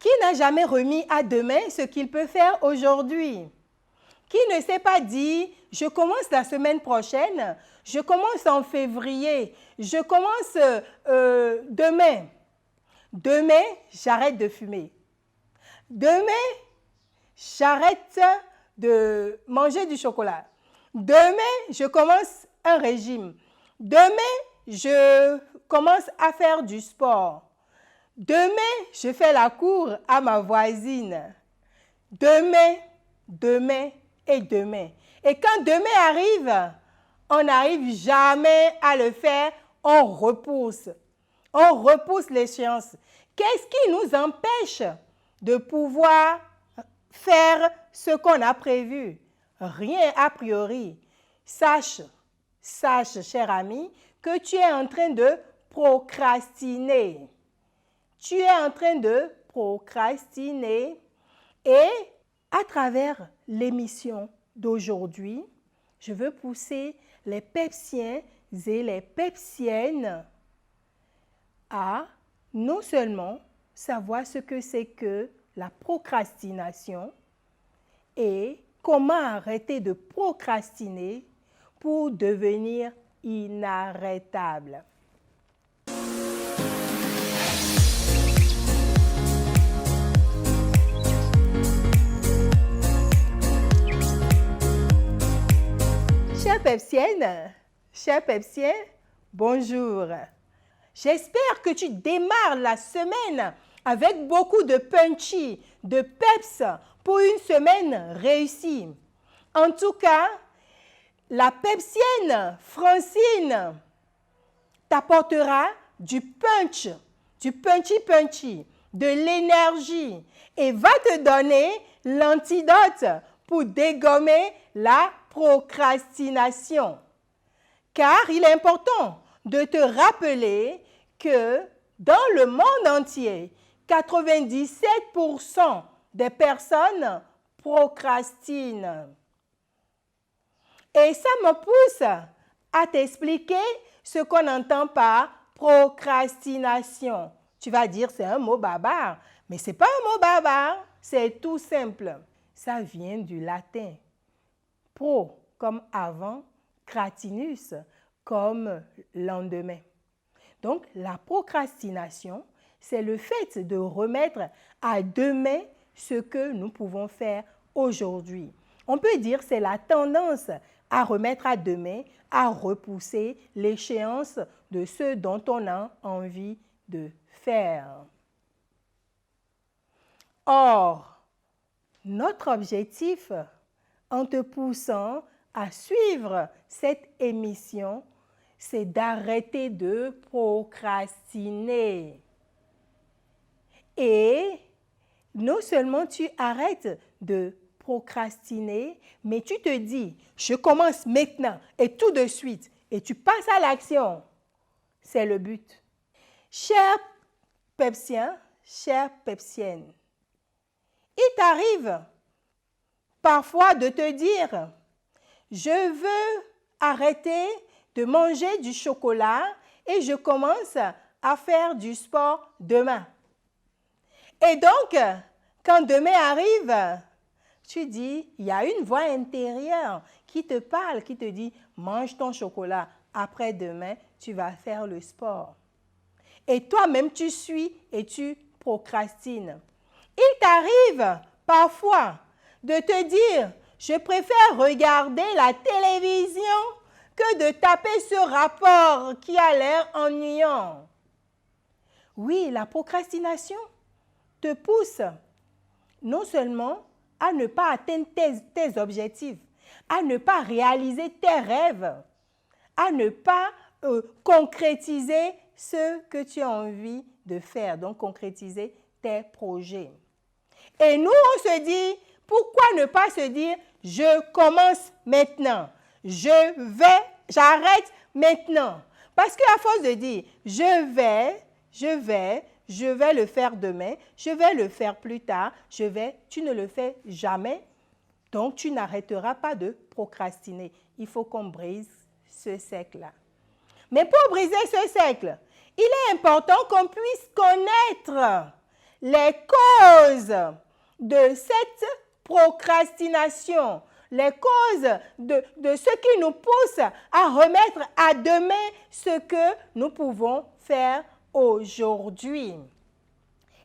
Qui n'a jamais remis à demain ce qu'il peut faire aujourd'hui? Qui ne s'est pas dit, je commence la semaine prochaine, je commence en février, je commence demain. Demain, j'arrête de fumer. Demain, j'arrête de manger du chocolat. Demain, je commence un régime. Demain, je commence à faire du sport. Demain, je fais la cour à ma voisine. Demain, demain et demain. Et quand demain arrive, on n'arrive jamais à le faire, on repousse. On repousse l'échéance. Qu'est-ce qui nous empêche de pouvoir faire ce qu'on a prévu? Rien a priori. Sache, cher ami, que tu es en train de procrastiner. Tu es en train de procrastiner et à travers l'émission d'aujourd'hui, je veux pousser les Pepsiens et les Pepsiennes à non seulement savoir ce que c'est que la procrastination et comment arrêter de procrastiner pour devenir inarrêtable. Chers Pepsiennes, chers Pepsiens, bonjour. J'espère que tu démarres la semaine avec beaucoup de punchy, de peps pour une semaine réussie. En tout cas, la Pepsienne Francine t'apportera du punch, du punchy, de l'énergie et va te donner l'antidote pour dégommer la procrastination. Car il est important de te rappeler que dans le monde entier, 97% des personnes procrastinent. Et ça me pousse à t'expliquer ce qu'on entend par procrastination. Tu vas dire c'est un mot barbare, mais ce n'est pas un mot barbare, c'est tout simple. Ça vient du latin. Pro comme avant, cratinus comme lendemain. Donc, la procrastination, c'est le fait de remettre à demain ce que nous pouvons faire aujourd'hui. On peut dire que c'est la tendance à remettre à demain, à repousser l'échéance de ce dont on a envie de faire. Or, notre objectif, en te poussant à suivre cette émission, c'est d'arrêter de procrastiner. Et non seulement tu arrêtes de procrastiner, mais tu te dis, je commence maintenant et tout de suite, et tu passes à l'action. C'est le but. Chers Pepsiens, chères Pepsiennes, il t'arrive parfois de te dire, je veux arrêter de manger du chocolat et je commence à faire du sport demain. Et donc, quand demain arrive, tu dis, il y a une voix intérieure qui te parle, qui te dit, mange ton chocolat, après-demain, tu vas faire le sport. Et toi-même, tu suis et tu procrastines. Il t'arrive parfois de te dire, je préfère regarder la télévision que de taper ce rapport qui a l'air ennuyant. Oui, la procrastination te pousse non seulement à ne pas atteindre tes objectifs, à ne pas réaliser tes rêves, à ne pas concrétiser ce que tu as envie de faire, donc concrétiser tes projets. Et nous, on se dit, pourquoi ne pas se dire, je commence maintenant, j'arrête maintenant. Parce qu'à force de dire, je vais le faire demain, je vais le faire plus tard, tu ne le fais jamais, donc tu n'arrêteras pas de procrastiner. Il faut qu'on brise ce cercle-là. Mais pour briser ce cercle, il est important qu'on puisse connaître les causes de cette procrastination, les causes de ce qui nous pousse à remettre à demain ce que nous pouvons faire aujourd'hui.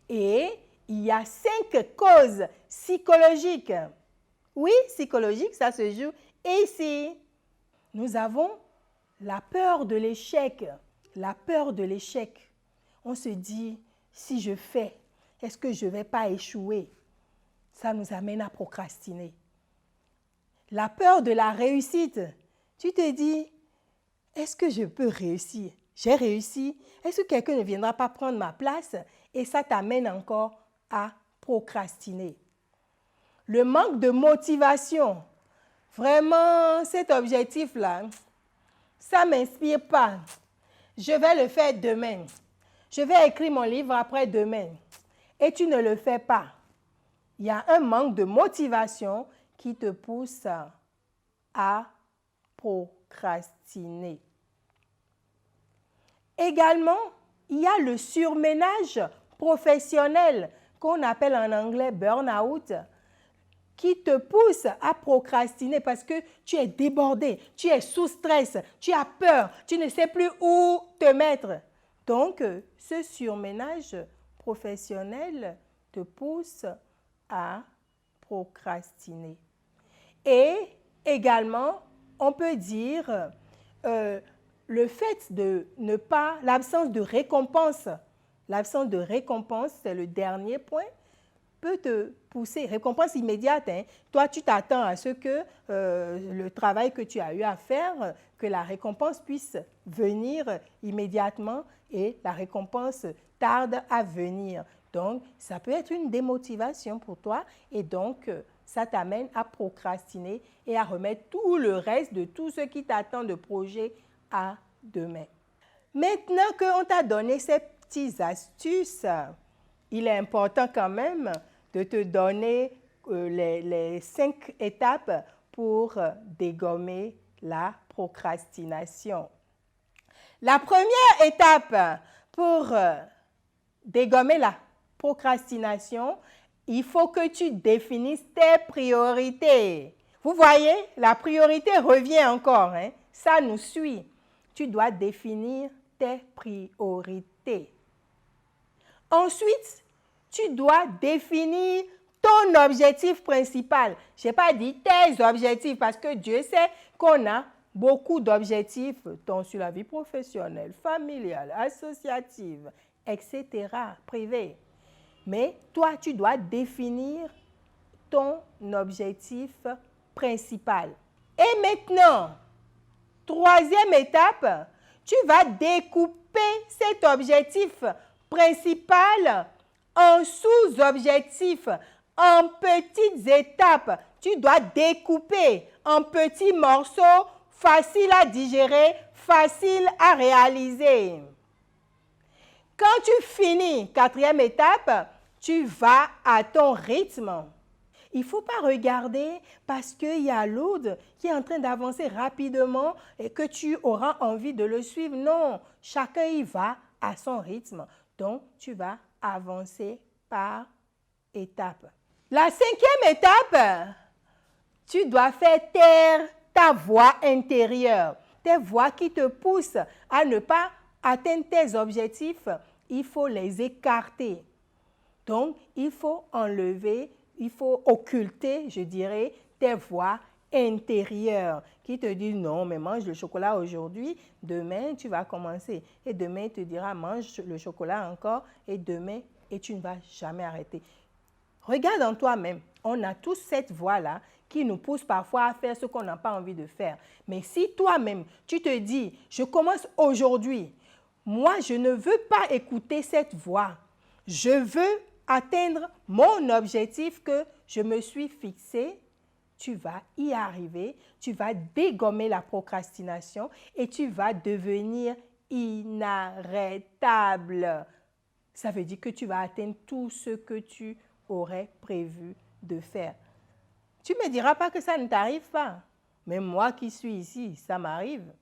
Et il y a 5 causes psychologiques. Oui, psychologiques, ça se joue ici. Nous avons la peur de l'échec. La peur de l'échec. On se dit, si je fais, est-ce que je ne vais pas échouer? Ça nous amène à procrastiner. La peur de la réussite. Tu te dis, est-ce que je peux réussir? J'ai réussi. Est-ce que quelqu'un ne viendra pas prendre ma place? Et ça t'amène encore à procrastiner. Le manque de motivation. Vraiment, cet objectif-là, ça ne m'inspire pas. Je vais le faire demain. Je vais écrire mon livre après-demain. Et tu ne le fais pas. Il y a un manque de motivation qui te pousse à procrastiner. Également, il y a le surménage professionnel qu'on appelle en anglais burn-out, qui te pousse à procrastiner parce que tu es débordé, tu es sous stress, tu as peur, tu ne sais plus où te mettre. Donc, ce surménage professionnel te pousse à procrastiner. Et également, on peut dire le fait de ne pas, l'absence de récompense. L'absence de récompense, c'est le dernier point, peut te pousser, récompense immédiate. Hein. Toi, tu t'attends à ce que le travail que tu as eu à faire, que la récompense puisse venir immédiatement et la récompense tarde à venir. Donc, ça peut être une démotivation pour toi et donc, ça t'amène à procrastiner et à remettre tout le reste de tout ce qui t'attend de projet à demain. Maintenant qu'on t'a donné ces petites astuces, il est important quand même de te donner les 5 étapes pour dégommer la procrastination. La première étape pour dégommer la procrastination, il faut que tu définisses tes priorités. Vous voyez, la priorité revient encore, hein? Ça nous suit. Tu dois définir tes priorités. Ensuite, tu dois définir ton objectif principal. Je n'ai pas dit tes objectifs parce que Dieu sait qu'on a beaucoup d'objectifs, tant sur la vie professionnelle, familiale, associative, etc., privée. Mais toi, tu dois définir ton objectif principal. Et maintenant, troisième étape, tu vas découper cet objectif principal en sous-objectifs, en petites étapes. Tu dois découper en petits morceaux faciles à digérer, faciles à réaliser. Quand tu finis, quatrième étape, tu vas à ton rythme. Il ne faut pas regarder parce qu'il y a l'autre qui est en train d'avancer rapidement et que tu auras envie de le suivre. Non, chacun y va à son rythme. Donc, tu vas avancer par étapes. La cinquième étape, tu dois faire taire ta voix intérieure. Tes voix qui te poussent à ne pas atteindre tes objectifs, il faut les écarter. Donc, il faut enlever, il faut occulter, je dirais, tes voix intérieures qui te disent non, mais mange le chocolat aujourd'hui, demain tu vas commencer. Et demain, il te dira mange le chocolat encore et demain, et tu ne vas jamais arrêter. Regarde en toi-même, on a tous cette voix-là qui nous pousse parfois à faire ce qu'on n'a pas envie de faire. Mais si toi-même, tu te dis, je commence aujourd'hui, moi, je ne veux pas écouter cette voix. Je veux atteindre mon objectif que je me suis fixé. Tu vas y arriver, tu vas dégommer la procrastination et tu vas devenir inarrêtable. Ça veut dire que tu vas atteindre tout ce que tu aurais prévu de faire. Tu ne me diras pas que ça ne t'arrive pas. Mais moi qui suis ici, ça m'arrive.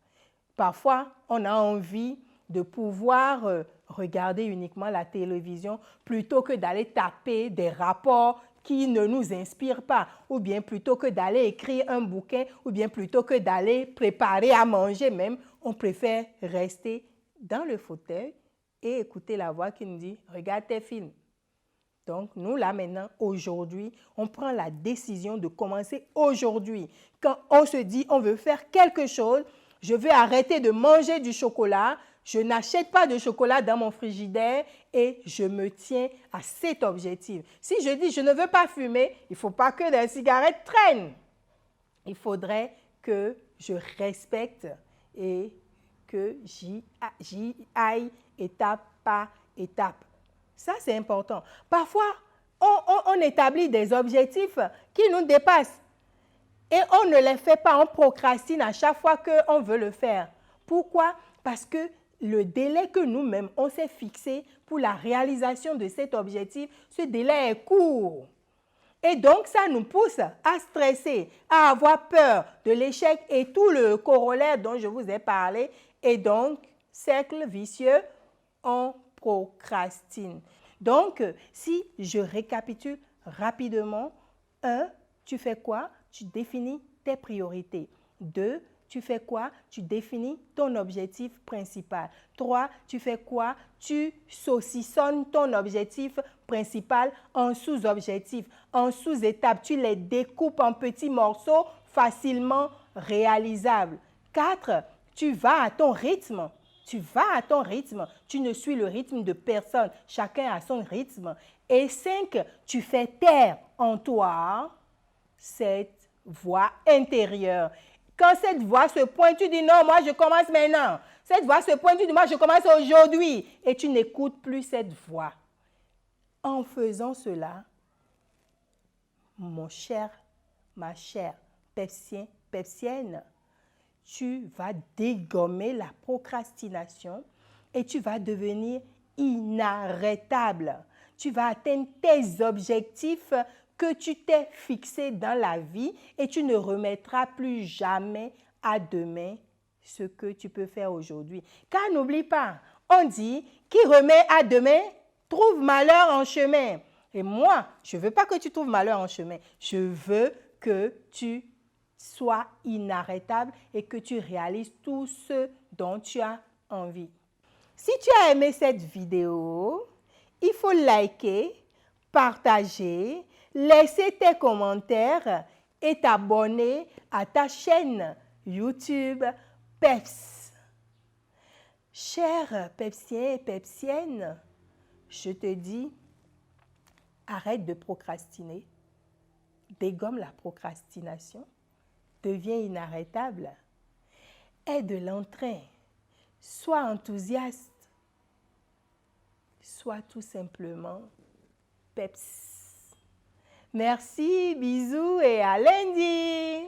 Parfois, on a envie de pouvoir regarder uniquement la télévision plutôt que d'aller taper des rapports qui ne nous inspirent pas, ou bien plutôt que d'aller écrire un bouquin, ou bien plutôt que d'aller préparer à manger même, on préfère rester dans le fauteuil et écouter la voix qui nous dit « Regarde tes films ». Donc, nous, là, maintenant, aujourd'hui, on prend la décision de commencer aujourd'hui. Quand on se dit, on veut faire quelque chose, je veux arrêter de manger du chocolat, je n'achète pas de chocolat dans mon frigidaire et je me tiens à cet objectif. Si je dis, je ne veux pas fumer, il ne faut pas que les cigarettes traînent. Il faudrait que je respecte et que j'y aille étape par étape. Ça, c'est important. Parfois, on établit des objectifs qui nous dépassent et on ne les fait pas, on procrastine à chaque fois qu'on veut le faire. Pourquoi? Parce que le délai que nous-mêmes, on s'est fixé pour la réalisation de cet objectif, ce délai est court. Et donc, ça nous pousse à stresser, à avoir peur de l'échec et tout le corollaire dont je vous ai parlé. Et donc, cercle vicieux, on procrastine. Donc, si je récapitule rapidement, 1, tu fais quoi? Tu définis tes priorités. 2, tu fais quoi? Tu définis ton objectif principal. 3, tu fais quoi? Tu saucissonnes ton objectif principal en sous-objectifs, en sous-étapes. Tu les découpes en petits morceaux facilement réalisables. 4, tu vas à ton rythme. Tu vas à ton rythme. Tu ne suis le rythme de personne. Chacun a son rythme. Et 5, tu fais taire en toi cette voix intérieure. Quand cette voix se pointe, tu dis non, moi je commence maintenant. Cette voix se pointe, tu dis moi je commence aujourd'hui. Et tu n'écoutes plus cette voix. En faisant cela, mon cher, ma chère pepsienne, tu vas dégommer la procrastination et tu vas devenir inarrêtable. Tu vas atteindre tes objectifs que tu t'es fixé dans la vie et tu ne remettras plus jamais à demain ce que tu peux faire aujourd'hui. Car n'oublie pas, on dit qui remet à demain trouve malheur en chemin. Et moi, je ne veux pas que tu trouves malheur en chemin. Je veux que tu sois inarrêtable et que tu réalises tout ce dont tu as envie. Si tu as aimé cette vidéo, il faut liker, partager, laisser tes commentaires et t'abonner à ta chaîne YouTube Peps. Chers Pepsiens et Pepsiennes, je te dis, arrête de procrastiner, dégomme la procrastination, deviens inarrêtable, aie de l'entrain, sois enthousiaste, sois tout simplement Peps. Merci, bisous et à lundi!